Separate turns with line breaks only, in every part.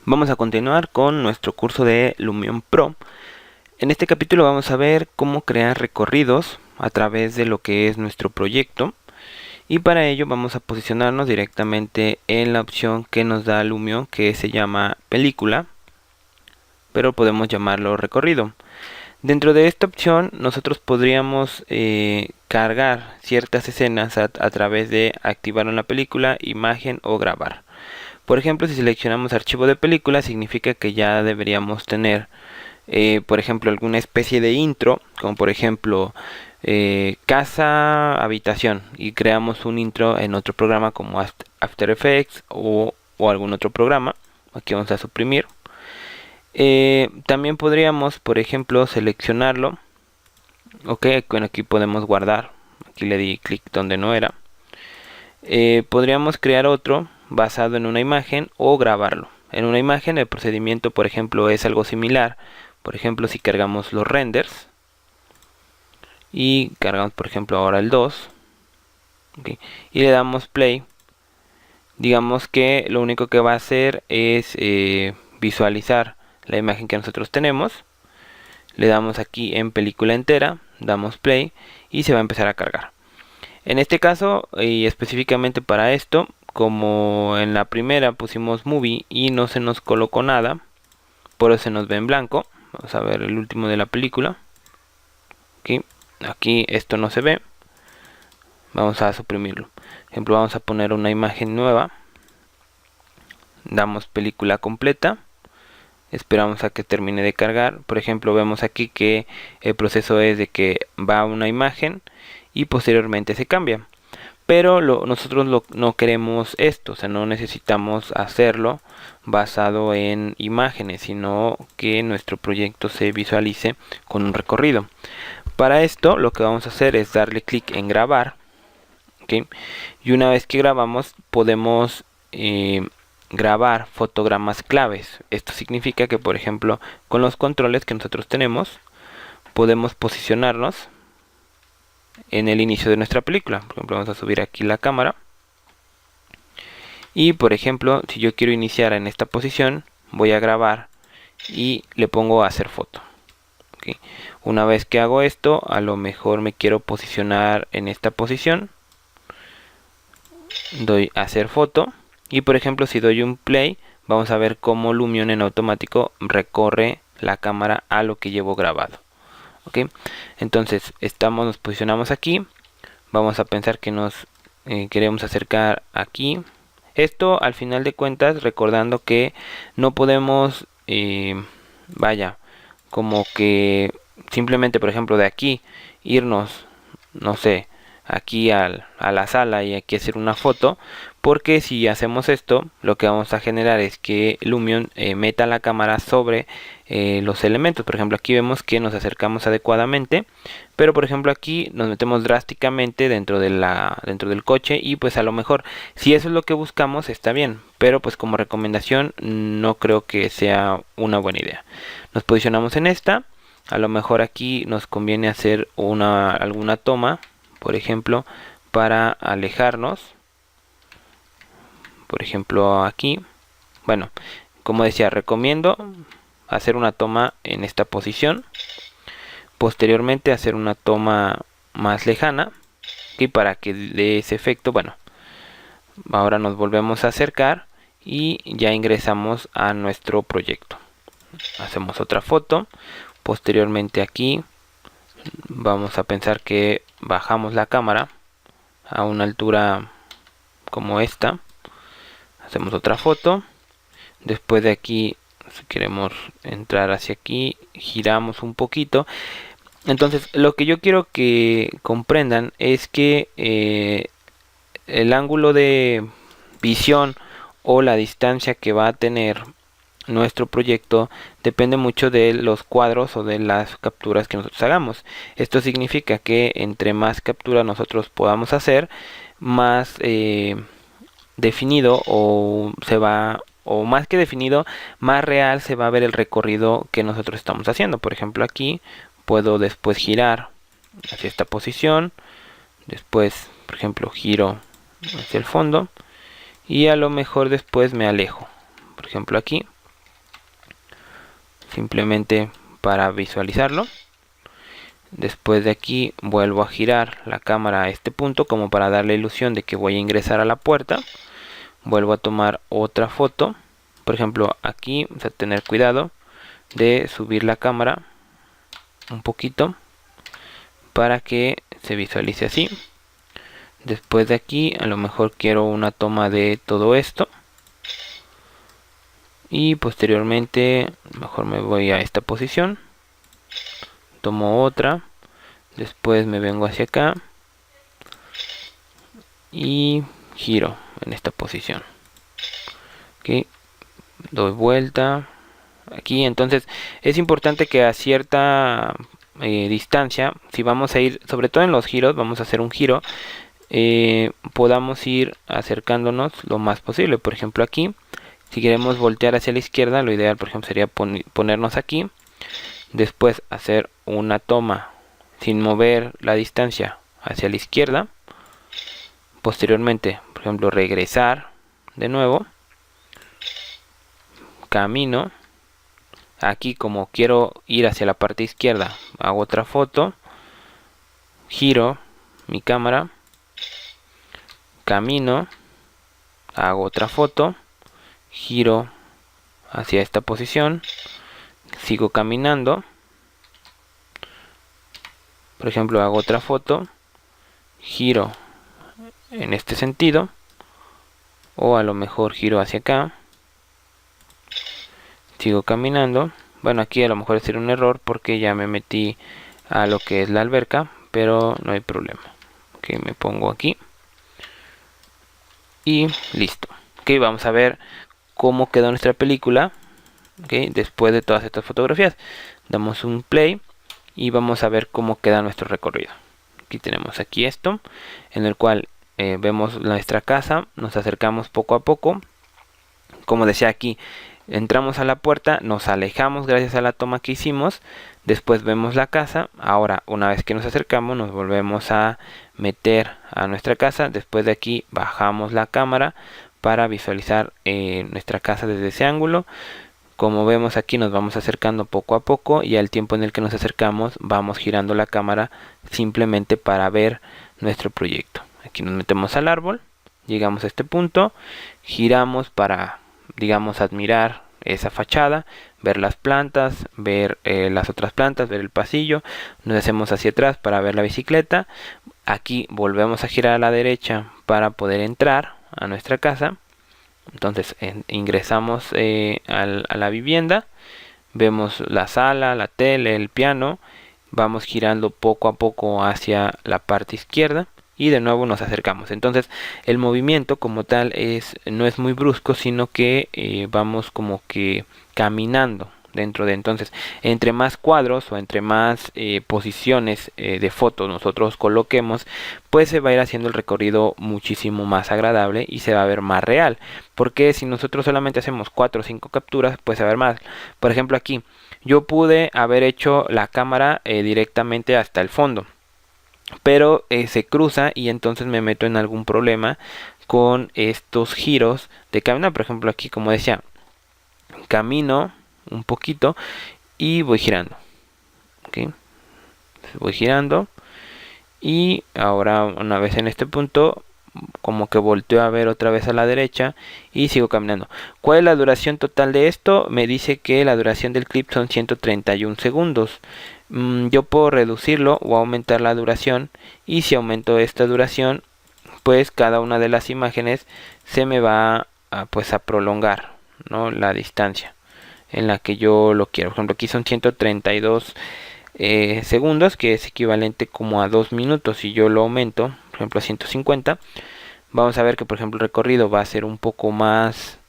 Vamos a continuar con nuestro curso de Lumion Pro. En este capítulo vamos a ver cómo crear recorridos a través de lo que es nuestro proyecto, y para ello vamos a posicionarnos directamente en la opción que nos da Lumion, que se llama película, pero podemos llamarlo recorrido. Dentro de esta opción nosotros podríamos cargar ciertas escenas a través de activar una película, imagen o grabar. Por ejemplo, si seleccionamos archivo de película, significa que ya deberíamos tener, por ejemplo, alguna especie de intro, como por ejemplo casa, habitación, y creamos un intro en otro programa como After Effects o algún otro programa. Aquí vamos a suprimir. También podríamos, por ejemplo, seleccionarlo. Ok, bueno, aquí podemos guardar. Aquí le di clic donde no era. Podríamos crear otro basado en una imagen o grabarlo. En una imagen el procedimiento, por ejemplo, es algo similar. Por ejemplo, si cargamos los renders y cargamos, por ejemplo, ahora el 2, okay, y le damos play, digamos que lo único que va a hacer es visualizar la imagen que nosotros tenemos. Le damos aquí en película entera, damos play y se va a empezar a cargar. En este caso, y específicamente para esto, como en la primera pusimos movie y no se nos colocó nada, por eso se nos ve en blanco. Vamos a ver el último de la película. Aquí esto no se ve. Vamos a suprimirlo. Por ejemplo, vamos a poner una imagen nueva. Damos película completa. Esperamos a que termine de cargar. Por ejemplo, vemos aquí que el proceso es de que va una imagen y posteriormente se cambia. Pero nosotros no queremos esto, o sea, no necesitamos hacerlo basado en imágenes, sino que nuestro proyecto se visualice con un recorrido. Para esto lo que vamos a hacer es darle clic en grabar, ¿okay? Y una vez que grabamos podemos grabar fotogramas claves. Esto significa que, por ejemplo, con los controles que nosotros tenemos podemos posicionarnos en el inicio de nuestra película. Por ejemplo, vamos a subir aquí la cámara y, por ejemplo, si yo quiero iniciar en esta posición, voy a grabar y le pongo a hacer foto. Okay. Una vez que hago esto, a lo mejor me quiero posicionar en esta posición, doy a hacer foto y, por ejemplo, si doy un play, vamos a ver cómo Lumion en automático recorre la cámara a lo que llevo grabado. Okay. Entonces nos posicionamos aquí, vamos a pensar que nos queremos acercar aquí. Esto, al final de cuentas, recordando que no podemos como que simplemente, por ejemplo, de aquí irnos, no sé, aquí a la sala y aquí hacer una foto, porque si hacemos esto, lo que vamos a generar es que Lumion meta la cámara sobre los elementos. Por ejemplo, aquí vemos que nos acercamos adecuadamente, pero por ejemplo aquí nos metemos drásticamente dentro del coche, y pues a lo mejor si eso es lo que buscamos está bien, pero pues como recomendación no creo que sea una buena idea. Nos posicionamos en esta. A lo mejor aquí nos conviene hacer alguna toma, por ejemplo, para alejarnos. Por ejemplo, aquí, bueno, como decía, recomiendo hacer una toma en esta posición, posteriormente hacer una toma más lejana, y para que dé ese efecto, bueno, ahora nos volvemos a acercar y ya ingresamos a nuestro proyecto. Hacemos otra foto, posteriormente aquí vamos a pensar que bajamos la cámara a una altura como esta, hacemos otra foto. Después de aquí, si queremos entrar hacia aquí, giramos un poquito. Entonces lo que yo quiero que comprendan es que el ángulo de visión o la distancia que va a tener nuestro proyecto depende mucho de los cuadros o de las capturas que nosotros hagamos. Esto significa que entre más capturas nosotros podamos hacer, más definido o más que definido, más real se va a ver el recorrido que nosotros estamos haciendo. Por ejemplo, aquí puedo después girar hacia esta posición, después, por ejemplo, giro hacia el fondo y a lo mejor después me alejo. Por ejemplo, aquí simplemente para visualizarlo. Después de aquí vuelvo a girar la cámara a este punto como para dar la ilusión de que voy a ingresar a la puerta. Vuelvo a tomar otra foto. Por ejemplo, aquí vamos a tener cuidado de subir la cámara un poquito para que se visualice así. Después de aquí a lo mejor quiero una toma de todo esto, y posteriormente mejor me voy a esta posición, tomo otra, después me vengo hacia acá y giro en esta posición. Ok, doy vuelta aquí. Entonces es importante que a cierta distancia, si vamos a ir, sobre todo en los giros, vamos a hacer un giro, podamos ir acercándonos lo más posible. Por ejemplo, aquí, si queremos voltear hacia la izquierda, lo ideal, por ejemplo, sería ponernos aquí, después hacer una toma sin mover la distancia hacia la izquierda, posteriormente, por ejemplo, regresar de nuevo, camino, aquí como quiero ir hacia la parte izquierda, hago otra foto, giro mi cámara, camino, hago otra foto, giro hacia esta posición, sigo caminando, por ejemplo hago otra foto, giro en este sentido, o a lo mejor giro hacia acá, sigo caminando. Bueno, aquí a lo mejor es un error porque ya me metí a lo que es la alberca, pero no hay problema. Ok, me pongo aquí y listo. Ok, vamos a ver cómo quedó nuestra película. Okay, después de todas estas fotografías, damos un play y vamos a ver cómo queda nuestro recorrido. Aquí tenemos aquí esto, en el cual vemos nuestra casa, nos acercamos poco a poco. Como decía aquí, entramos a la puerta, nos alejamos gracias a la toma que hicimos, después vemos la casa. Ahora, una vez que nos acercamos, nos volvemos a meter a nuestra casa. Después de aquí bajamos la cámara para visualizar nuestra casa desde ese ángulo. Como vemos aquí, nos vamos acercando poco a poco, y al tiempo en el que nos acercamos vamos girando la cámara simplemente para ver nuestro proyecto. Aquí nos metemos al árbol, llegamos a este punto, giramos para, digamos, admirar esa fachada, ver las plantas, ver las otras plantas, ver el pasillo. Nos hacemos hacia atrás para ver la bicicleta. Aquí volvemos a girar a la derecha para poder entrar a nuestra casa. Entonces ingresamos a la vivienda, vemos la sala, la tele, el piano, vamos girando poco a poco hacia la parte izquierda y de nuevo nos acercamos. Entonces el movimiento como tal no es muy brusco, sino que vamos como que caminando dentro de. Entonces, entre más cuadros o entre más posiciones de fotos nosotros coloquemos, pues se va a ir haciendo el recorrido muchísimo más agradable y se va a ver más real. Porque si nosotros solamente hacemos 4 o 5 capturas, pues se va a ver más. Por ejemplo, aquí yo pude haber hecho la cámara directamente hasta el fondo, pero se cruza y entonces me meto en algún problema con estos giros de caminar. Por ejemplo, aquí, como decía, camino un poquito y voy girando. ¿Okay? Voy girando y ahora, una vez en este punto, como que volteo a ver otra vez a la derecha y sigo caminando. ¿Cuál es la duración total de esto? Me dice que la duración del clip son 131 segundos. Yo puedo reducirlo o aumentar la duración, y si aumento esta duración, pues cada una de las imágenes se me va pues a prolongar, ¿no?, la distancia en la que yo lo quiero. Por ejemplo, aquí son 132 segundos, que es equivalente como a 2 minutos. Si yo lo aumento, por ejemplo, a 150, vamos a ver que, por ejemplo, el recorrido va a ser un poco más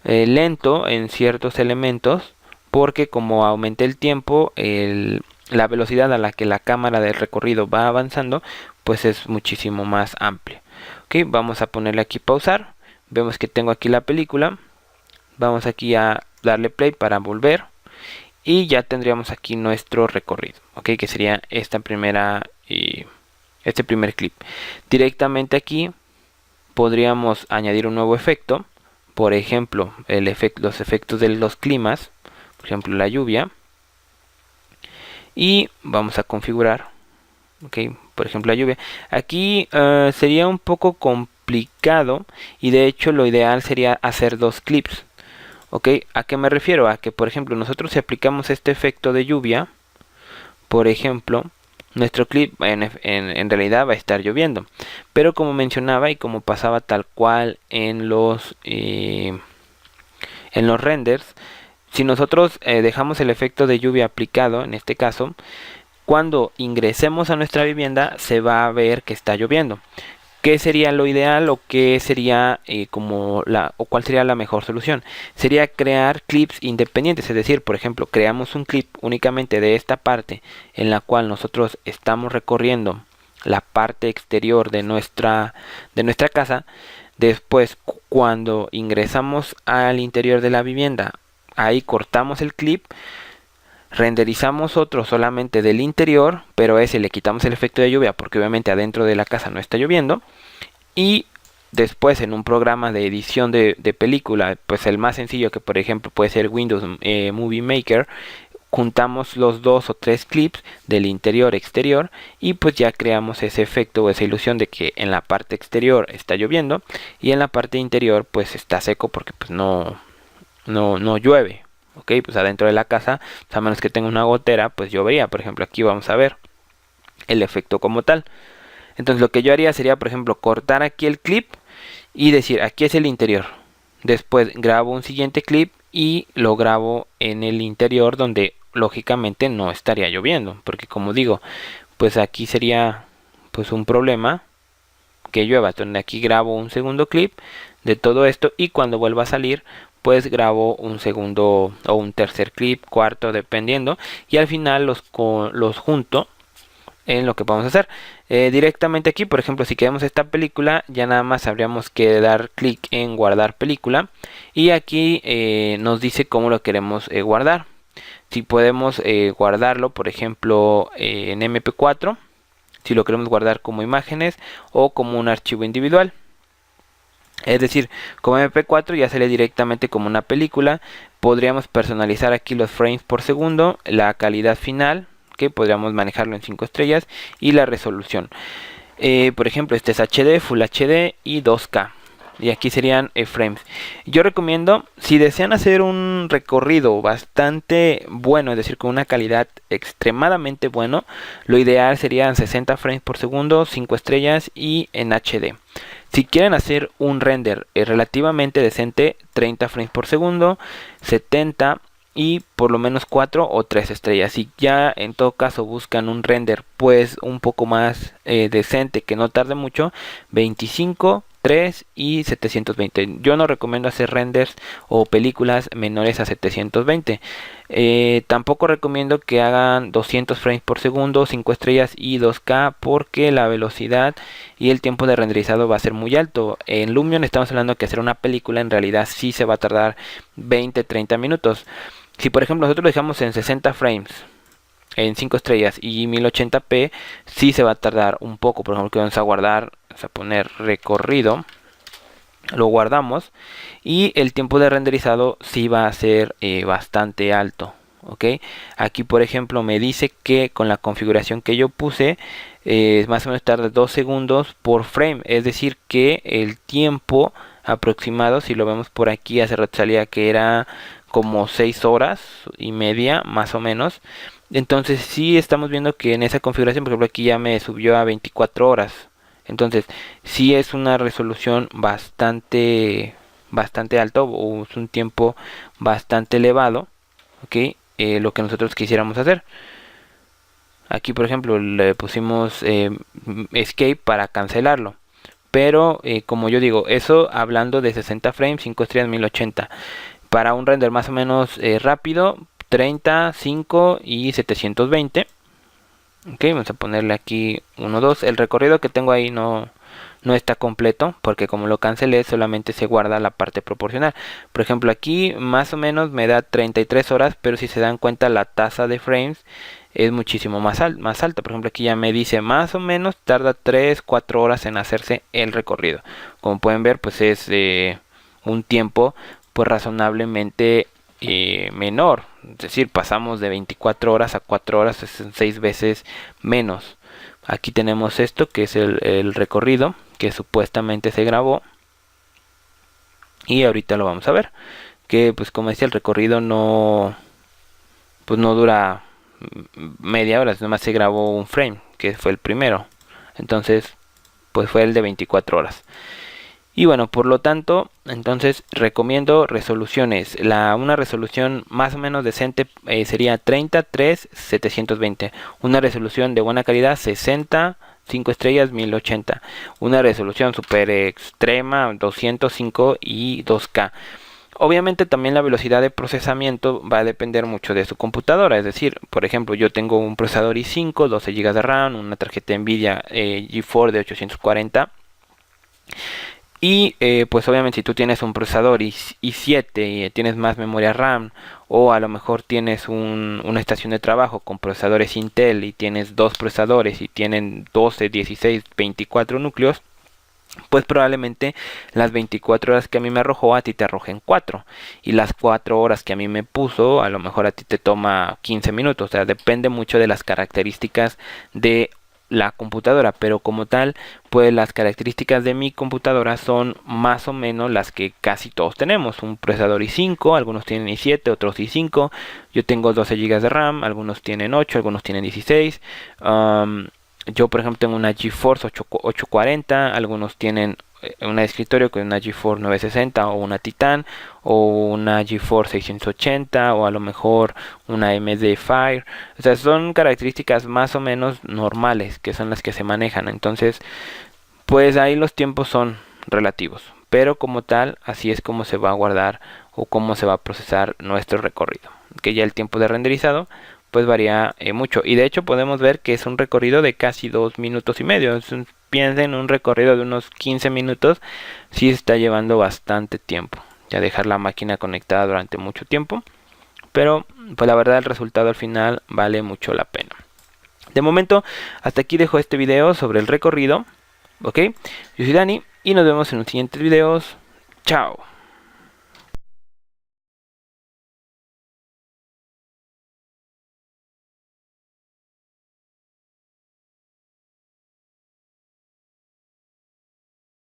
lento en ciertos elementos, porque como aumenté el tiempo, la velocidad a la que la cámara del recorrido va avanzando, pues es muchísimo más amplia. Ok, vamos a ponerle aquí pausar. Vemos que tengo aquí la película. Vamos aquí a darle play para volver, y ya tendríamos aquí nuestro recorrido, ok, que sería esta este primer clip. Directamente aquí podríamos añadir un nuevo efecto, por ejemplo los efectos de los climas. por ejemplo la lluvia, y vamos a configurar, ok, por ejemplo la lluvia. Aquí sería un poco complicado, y de hecho lo ideal sería hacer dos clips. Ok, ¿a qué me refiero? A que por ejemplo nosotros si aplicamos este efecto de lluvia, por ejemplo, nuestro clip en realidad va a estar lloviendo, pero como mencionaba y como pasaba tal cual en los renders, si nosotros dejamos el efecto de lluvia aplicado, en este caso, cuando ingresemos a nuestra vivienda se va a ver que está lloviendo. ¿Qué sería lo ideal o qué sería o cuál sería la mejor solución? Sería crear clips independientes, es decir, por ejemplo, creamos un clip únicamente de esta parte en la cual nosotros estamos recorriendo la parte exterior de nuestra casa. Después, cuando ingresamos al interior de la vivienda, ahí cortamos el clip. Renderizamos otro solamente del interior, pero a ese le quitamos el efecto de lluvia porque obviamente adentro de la casa no está lloviendo. Y después en un programa de edición de película, pues el más sencillo, que por ejemplo puede ser Windows Movie Maker, juntamos los 2 o 3 clips del interior exterior y pues ya creamos ese efecto o esa ilusión de que en la parte exterior está lloviendo y en la parte interior pues está seco porque pues no llueve. Ok, pues adentro de la casa, pues a menos que tenga una gotera, pues llovería. Por ejemplo, aquí vamos a ver el efecto como tal. Entonces lo que yo haría sería, por ejemplo, cortar aquí el clip y decir, aquí es el interior. Después grabo un siguiente clip y lo grabo en el interior donde lógicamente no estaría lloviendo. Porque como digo, pues aquí sería pues un problema que llueva. Entonces aquí grabo un segundo clip de todo esto y cuando vuelva a salir pues grabo un segundo o un tercer clip, cuarto, dependiendo, y al final los junto en lo que vamos a hacer. Directamente aquí, por ejemplo, si queremos esta película, ya nada más habríamos que dar clic en guardar película y aquí nos dice cómo lo queremos guardar. Si podemos guardarlo, por ejemplo, en MP4, si lo queremos guardar como imágenes o como un archivo individual. Es decir, como MP4 ya sale directamente como una película. Podríamos personalizar aquí los frames por segundo, la calidad final, que podríamos manejarlo en 5 estrellas, y la resolución. Por ejemplo, este es HD, Full HD y 2K. Y aquí serían frames. Yo recomiendo, si desean hacer un recorrido bastante bueno, es decir, con una calidad extremadamente bueno, lo ideal serían 60 frames por segundo, 5 estrellas y en HD. Si quieren hacer un render relativamente decente, 30 frames por segundo, 70 y por lo menos 4 o 3 estrellas. Si ya en todo caso buscan un render pues un poco más decente, que no tarde mucho, 25, 3 y 720. Yo no recomiendo hacer renders o películas menores a 720. Tampoco recomiendo que hagan 200 frames por segundo, 5 estrellas y 2K, porque la velocidad y el tiempo de renderizado va a ser muy alto. En Lumion estamos hablando que hacer una película en realidad sí se va a tardar 20-30 minutos. Si por ejemplo nosotros lo dejamos en 60 frames, en 5 estrellas y 1080p, sí se va a tardar un poco. Por ejemplo, que vamos a guardar, vamos a poner recorrido, lo guardamos y el tiempo de renderizado sí va a ser bastante alto. Ok, aquí por ejemplo me dice que con la configuración que yo puse más o menos tarda 2 segundos por frame, es decir que el tiempo aproximado, si lo vemos por aquí, hace rato salía que era como 6 horas y media más o menos. Entonces sí estamos viendo que en esa configuración, por ejemplo, aquí ya me subió a 24 horas. Entonces sí es una resolución bastante alto, o es un tiempo bastante elevado, ¿ok? Lo que nosotros quisiéramos hacer. Aquí por ejemplo le pusimos escape para cancelarlo. Pero como yo digo, eso hablando de 60 frames, 5 estrellas, 1080. Para un render más o menos rápido, 30, 5 y 720. Ok, vamos a ponerle aquí 1, 2. El recorrido que tengo ahí no está completo, porque como lo cancelé solamente se guarda la parte proporcional. Por ejemplo, aquí más o menos me da 33 horas, pero si se dan cuenta la tasa de frames es muchísimo más alta. Por ejemplo, aquí ya me dice más o menos tarda 3-4 horas en hacerse el recorrido. Como pueden ver, pues es un tiempo pues razonablemente menor, es decir, pasamos de 24 horas a 4 horas, es 6 veces menos. Aquí tenemos esto que es el recorrido que supuestamente se grabó, y ahorita lo vamos a ver, que pues como decía, el recorrido no dura media hora, nomás se grabó un frame, que fue el primero, entonces pues fue el de 24 horas. Y bueno, por lo tanto, entonces recomiendo resoluciones. Una resolución más o menos decente sería 30x720. Una resolución de buena calidad 60, 5 estrellas 1080. Una resolución super extrema 205 y 2K. Obviamente también la velocidad de procesamiento va a depender mucho de su computadora. Es decir, por ejemplo, yo tengo un procesador i5, 12 GB de RAM, una tarjeta Nvidia GeForce de 840. Y pues obviamente si tú tienes un procesador i7 y tienes más memoria RAM, o a lo mejor tienes una estación de trabajo con procesadores Intel y tienes dos procesadores y tienen 12, 16, 24 núcleos, pues probablemente las 24 horas que a mí me arrojó a ti te arrojen 4, y las 4 horas que a mí me puso a lo mejor a ti te toma 15 minutos. O sea, depende mucho de las características de la computadora, pero como tal, pues las características de mi computadora son más o menos las que casi todos tenemos. Un procesador i5, algunos tienen i7, otros i5. Yo tengo 12 GB de RAM, algunos tienen 8, algunos tienen 16. Yo por ejemplo tengo una GeForce 840, algunos tienen una de escritorio con una GeForce 960 o una Titan o una GeForce 680 o a lo mejor una AMD Fire. O sea, son características más o menos normales que son las que se manejan. Entonces, pues ahí los tiempos son relativos, pero como tal, así es como se va a guardar o cómo se va a procesar nuestro recorrido. Que ya el tiempo de renderizado pues varía mucho, y de hecho podemos ver que es un recorrido de casi 2 minutos y medio. Piensen en un recorrido de unos 15 minutos, sí está llevando bastante tiempo ya dejar la máquina conectada durante mucho tiempo, pero pues la verdad el resultado al final vale mucho la pena. De momento hasta aquí dejo este video sobre el recorrido, ok. Yo soy Dani y nos vemos en los siguientes videos. Chao.